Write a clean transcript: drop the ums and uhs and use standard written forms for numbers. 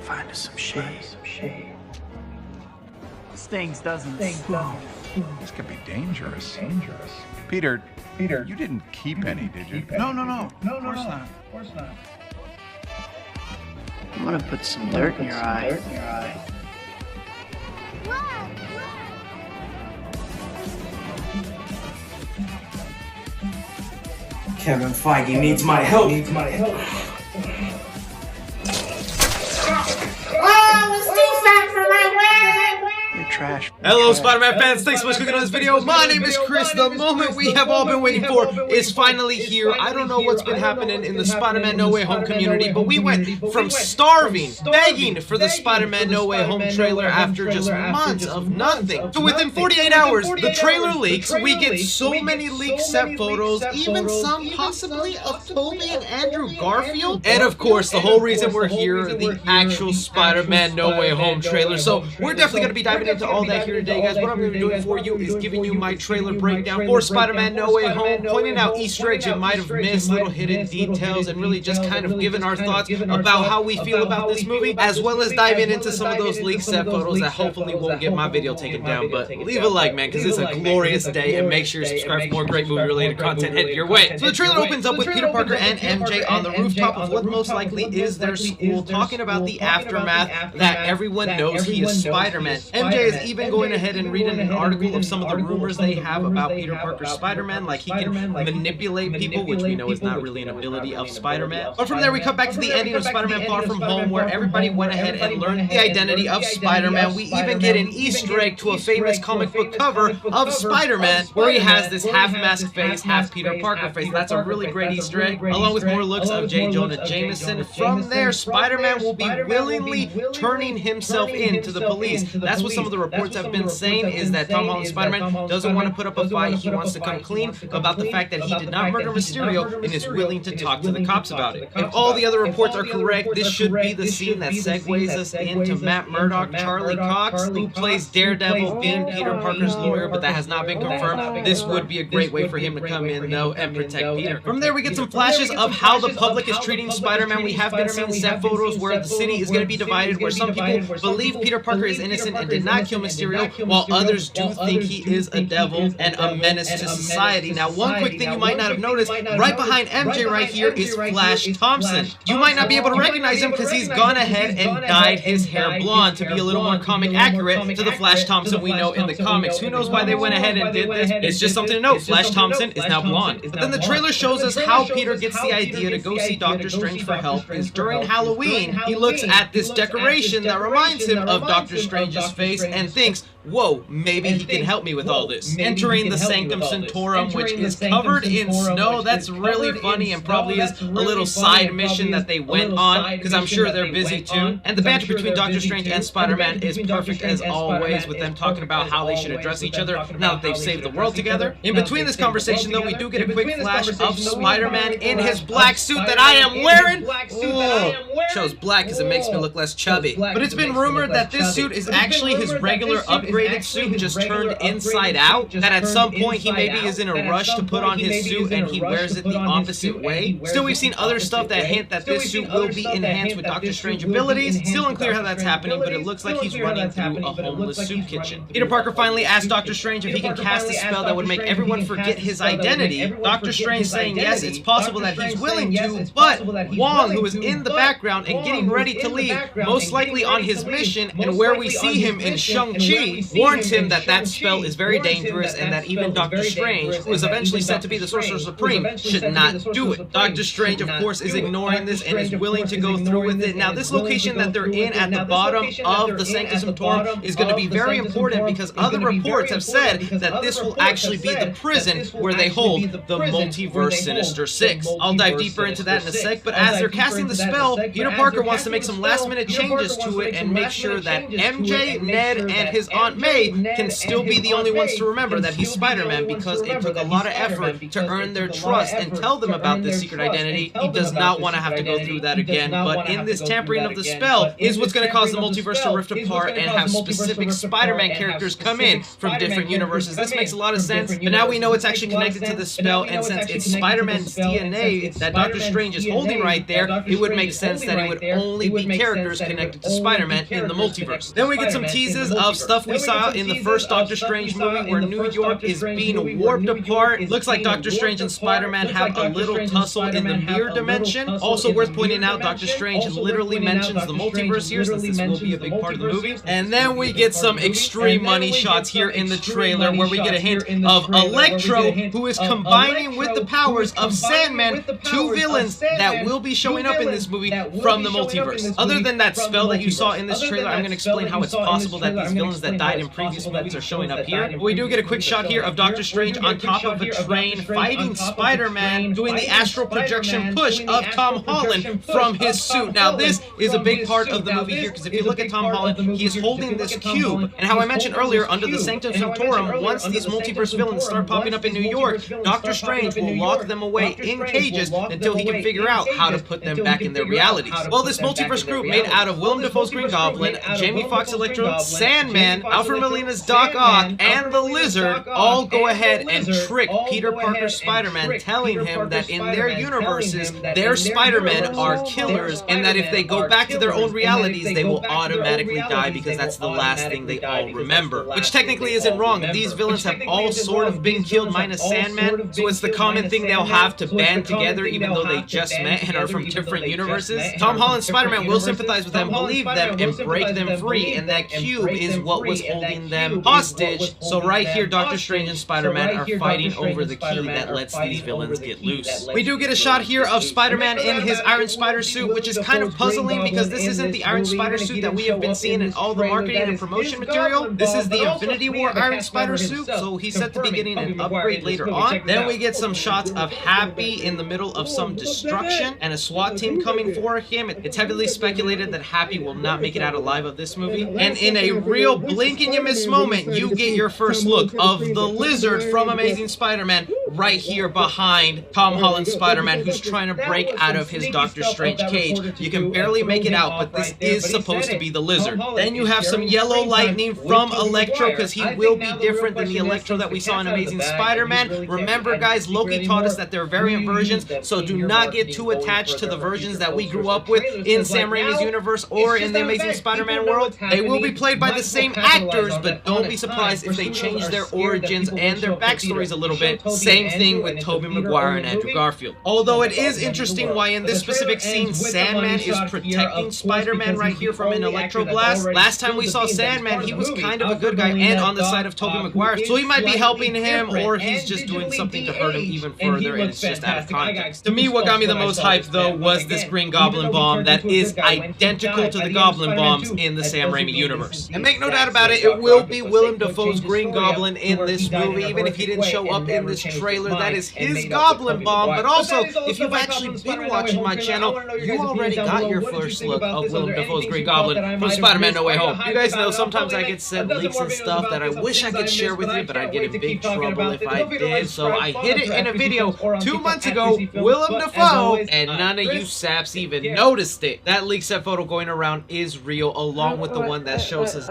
Find us some shade. Stings, doesn't it? This could be dangerous. Peter, you didn't keep any, did you? No. Of course not. I'm gonna put some dirt in your eye. Kevin Feige needs my help. You're trash. Hello, Spider-Man fans. Thanks so much for clicking on this video. My name is Chris. The moment we have all been waiting for is finally here. I don't know what's been happening in the Spider-Man No Way Home community, but we went from starving, begging for the Spider-Man No Way Home trailer after just months of nothing. So within 48 hours, the trailer leaks. We get so many leaked set photos, even some possibly of Tobey and Andrew Garfield. And of course, the whole reason we're here, the actual Spider-Man No Way Home trailer. So we're definitely going to be diving into all that here today, guys. What I'm going to be doing for you is giving you my trailer breakdown for Spider-Man No Way Home, pointing out Easter eggs you might have missed, little hidden details, and really just kind of giving our thoughts about how we feel about this movie, as well as diving into some of those leaked set photos that hopefully won't get my video taken down. But leave a like, man, because it's a glorious day, and make sure you subscribe for more great movie-related content headed your way. So the trailer opens up with Peter Parker and MJ on the rooftop of what most likely is their school, talking about the aftermath that everyone knows he is Spider-Man. MJ is even going ahead and reading an article of some of the rumors they have about Peter Parker's Spider-Man, like he can manipulate people, which we know is not really an ability of Spider-Man. But from there, we come back to the ending of Spider-Man Far From Home, where everybody went ahead and learned the identity of Spider-Man. We even get an Easter egg to a famous comic book cover of Spider-Man, where he has this half-mask face, half-Peter Parker face. That's a really great Easter egg, along with more looks of J. Jonah Jameson. From there, Spider-Man will be willingly turning himself in to the police. That's what some of the reports have been saying, is that Tom Holland's Spider-Man doesn't want to put up a fight. He wants to come clean about the fact that he did not murder Mysterio and is willing to talk to the cops about it. If all the other reports are correct, this should be the scene that segues us into Matt Murdock, Charlie Cox, who plays Daredevil, being Peter Parker's lawyer, but that has not been confirmed. This would be a great way for him to come in, though, and protect Peter. From there, we get some flashes of how the public is treating Spider-Man. We have been seeing set photos where the city is going to be divided, where some people believe Peter Parker is innocent and did not kill Mysterio, while others do think he is a devil and a menace to society. Now, one quick thing you might not have noticed, right behind MJ right here is Flash Thompson. You might not be able to recognize him because he's gone ahead and dyed his hair blonde to be a little more comic accurate to the Flash Thompson we know in the comics. Who knows why they went ahead and did this? It's just something to note. Flash Thompson is now blonde. But then the trailer shows us how Peter gets the idea to go see Doctor Strange for help is during Halloween, he looks at this decoration that reminds him of Doctor Strange's face and thinks, whoa, maybe he can help me with all this. Entering the Sanctum Sanctorum, which is covered in snow. That's really funny and probably is a little side mission that they went on, because I'm sure they're busy too. And the banter between Doctor Strange and Spider-Man is perfect as always, with them talking about how they should address each other now that they've saved the world together. In between this conversation, though, we do get a quick flash of Spider-Man in his black suit that I am wearing. Chose black because it makes me look less chubby. But it's been rumored that this suit is actually his regular upgraded suit, just turned inside out. That at some point he maybe is in a rush to put on his suit and he wears it the opposite way. Still, we've seen other stuff that hint that this suit will be enhanced with Doctor Strange abilities. Still unclear how that's happening, but it looks like he's running through a homeless soup kitchen. Peter Parker finally asks Doctor Strange if he can cast a spell that would make everyone forget his identity. Doctor Strange saying yes, it's possible that he's willing to, but Wong, who is in the background and getting ready to leave, most likely on his mission, and where we see him in Shang-Chi, warns him that that spell is very dangerous and that even Doctor Strange, who is eventually set to be the Sorcerer Supreme, should not do it. Doctor Strange, of course, is ignoring this and is willing to go through with it. Now, this location that they're in at the bottom of the Sanctum Sanctorum is going to be very important, because other reports have said that this will actually be the prison where they hold the multiverse Sinister Six. I'll dive deeper into that in a sec, but as they're casting the spell, Peter Parker wants to make some last-minute changes to it and make sure that MJ, Ned, and his aunt Aunt May can still be the only ones to remember that he's Spider-Man because it took a lot of effort to earn their trust and tell them about this secret identity. He does not want to have to go through that again, but in this tampering of the spell is what's going to cause the multiverse to rift apart and have specific Spider-Man characters come in from different universes. This makes a lot of sense, but now we know it's actually connected to the spell, and since it's Spider-Man's DNA that Doctor Strange is holding right there, it would make sense that it would only be characters connected to Spider-Man in the multiverse. Then we get some teases of stuff we saw in the first Doctor Strange movie where New York is being warped apart. Looks like Doctor Strange and Spider-Man have a little tussle in the mirror dimension. Also worth pointing out, Doctor Strange literally mentions the multiverse here, since this will be a big part of the movie. And then we get some extreme money shots here in the trailer where we get a hint of Electro, who is combining with the powers of Sandman, two villains that will be showing up in this movie from the multiverse. Other than that spell that you saw in this trailer, I'm going to explain how it's possible that these villains that died in previous movies are showing up here. But we do get a quick shot here of Doctor Strange on top of a train fighting Spider-Man, doing the astral projection push of Tom Holland from his suit. Now this is a big part of the movie here, because if you look at Tom Holland, he is holding this cube, and how I mentioned earlier, under the Sanctum Sanctorum, once these multiverse villains start popping up in New York, Doctor Strange will lock them away in cages until he can figure out how to put them back in their realities. Well, this multiverse group made out of Willem Dafoe's Green Goblin, Jamie Foxx Electro, Sandman, Alfred Molina's Doc Ock, and the Lizard all go ahead and trick Peter Parker's Spider-Man, telling him that in their universes, their Spider-Men are killers, and that if they go back to their own realities, they will automatically die because that's the last thing they all remember. Which technically isn't wrong. These villains have all sort of been killed minus Sandman, so it's the common thing they'll have to band together even though they just met and are from different universes. Tom Holland's Spider-Man will sympathize with them, believe them, and break them free, and that cube is what was holding them hostage. So right here, Doctor Strange and Spider-Man are fighting over the key that lets these villains get loose. We do get a shot here of Spider-Man in his Iron Spider suit, which is kind of puzzling because this isn't the Iron Spider suit that we have been seeing in all the marketing and promotion material. This is the Infinity War Iron Spider suit, so he's set to be getting an upgrade later on. Then we get some shots of Happy in the middle of some destruction and a SWAT team coming for him. It's heavily speculated that Happy will not make it out alive of this movie. And in a real blink and you miss moment, you get your first look of the Lizard from Amazing Spider-Man right here behind Tom Holland's Spider-Man, who's trying to break out of his Doctor Strange cage. You can barely make it out, but this is supposed to be the Lizard. Then you have some yellow lightning from Electro, because he will be different than the Electro that we saw in Amazing Spider-Man. Remember, guys, Loki taught us that there are variant versions, so do not get too attached to the versions that we grew up with in Sam Raimi's universe or in the Amazing Spider-Man world. They will be played by the same actors, but don't be surprised if they change their origins and their backstories a little bit. Same thing with Tobey Maguire and Andrew Garfield. Although it is interesting why in this specific scene, Sandman is protecting Spider-Man right here from an electro blast. Last time we saw Sandman, he was kind of a good guy and on the side of Tobey Maguire, so he might be helping him, or he's just doing something to hurt him even further, and it's just out of context. To me, what got me the most hype, though, was this Green Goblin bomb that is identical to the Goblin bombs in the Sam Raimi universe. And make no doubt about it, it will be Willem Dafoe's Green Goblin in this movie, even if he didn't show up in this trailer. That is his Goblin bomb. But also, if you've actually been watching my channel, you already got your first look of Willem Dafoe's Green Goblin from Spider-Man No Way Home. You guys know sometimes I get sent leaks and stuff that I wish I could share with you, but I'd get in big trouble if I did. So I hid it in a video 2 months ago, Willem Dafoe, and none of you saps even noticed it. That leak set photo going around is real, along with the one that shows us